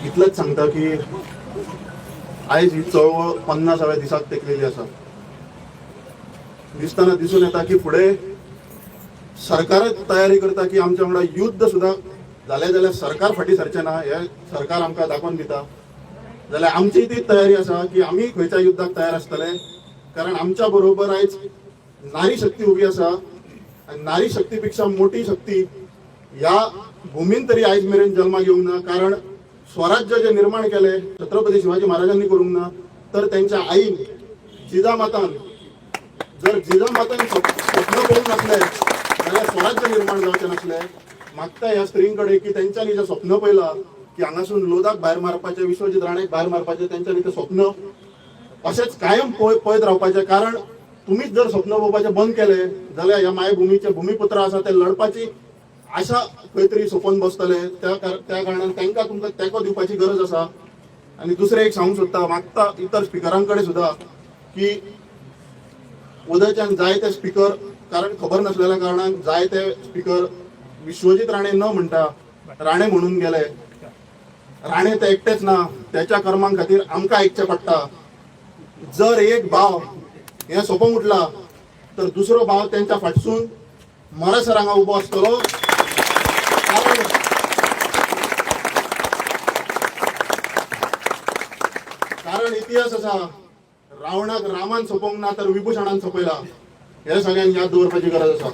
इतलंच सांगता की आयज ही चळवळ 50व्या दिसाक तेकलेली आसा। दिसताना दिसून येता की फुडें सरकारच तयारी करता की आमच्या वांगडा युद्ध सुद्धा जालें जाल्यार सरकार फाटी सरचें ना, हे सरकार आमकां दाखोवन दिता। जाल्यार आमची ती तयारी आसा की आमी खंयच्या युद्धाक तयार आसतले, कारण आमच्या बरोबर आयज नारी शक्ती उभी आसा। आनी नारी शक्ती पेक्षा मोठी शक्ती ह्या भूमीन तरी आयज मेरेन जल्माक येवंक ना, कारण स्वराज्य जे निर्माण केले छत्रपती शिवाजी महाराजांनी करूंक ना, तर त्यांच्या आईन जिजामातान जर जिजामातान स्वप्न पळोवंक नासले जाल्यार स्वराज्य निर्माण जावचें नासलें। मागता ह्या स्त्रींकडे की तेंच्यांनी जें स्वप्न पळयलां की हांगासून लोधाक भायर मारपाचें, विश्वजीत राणेक भायर मारपाचें, तेंच्यांनी तें स्वप्न अशेंच कायम पळयत रावपाचें। कारण तुम्हीच जर स्वप्न पळोवपाचें बंद केलें जाल्यार ह्या मायभुमीचे भूमिपुत्र आसा ते लढपाची आशा खंय तरी सोंपोवन बसतले। त्या कारणान तांकां तुमकां तेंको दिवपाची गरज आसा। आनी दुसरें एक सांगूंक सोदता, मागता इतर स्पिकरांकडे सुद्दां की उदयच्यान जायते स्पीकर, कारण खबर नासलेल्या कारणान जायते स्पीकर विश्वजीत राणे न म्हणटा राणे म्हणून गेले। राणे ते एकटेच ना, त्याच्या कर्मां खातीर आमकां आयकचें पडटा। जर एक भाव हे सोंपोंक उठला तर दुसरो भाव त्यांच्या फाटसून मरसर हांगा उबो आसतलो। कारण इतिहास आसा, रावणाक रामान सोंपोवंक ना तर विभूषणान सोपयला, हे सगळ्यांक याद दवरपाची गरज आसा।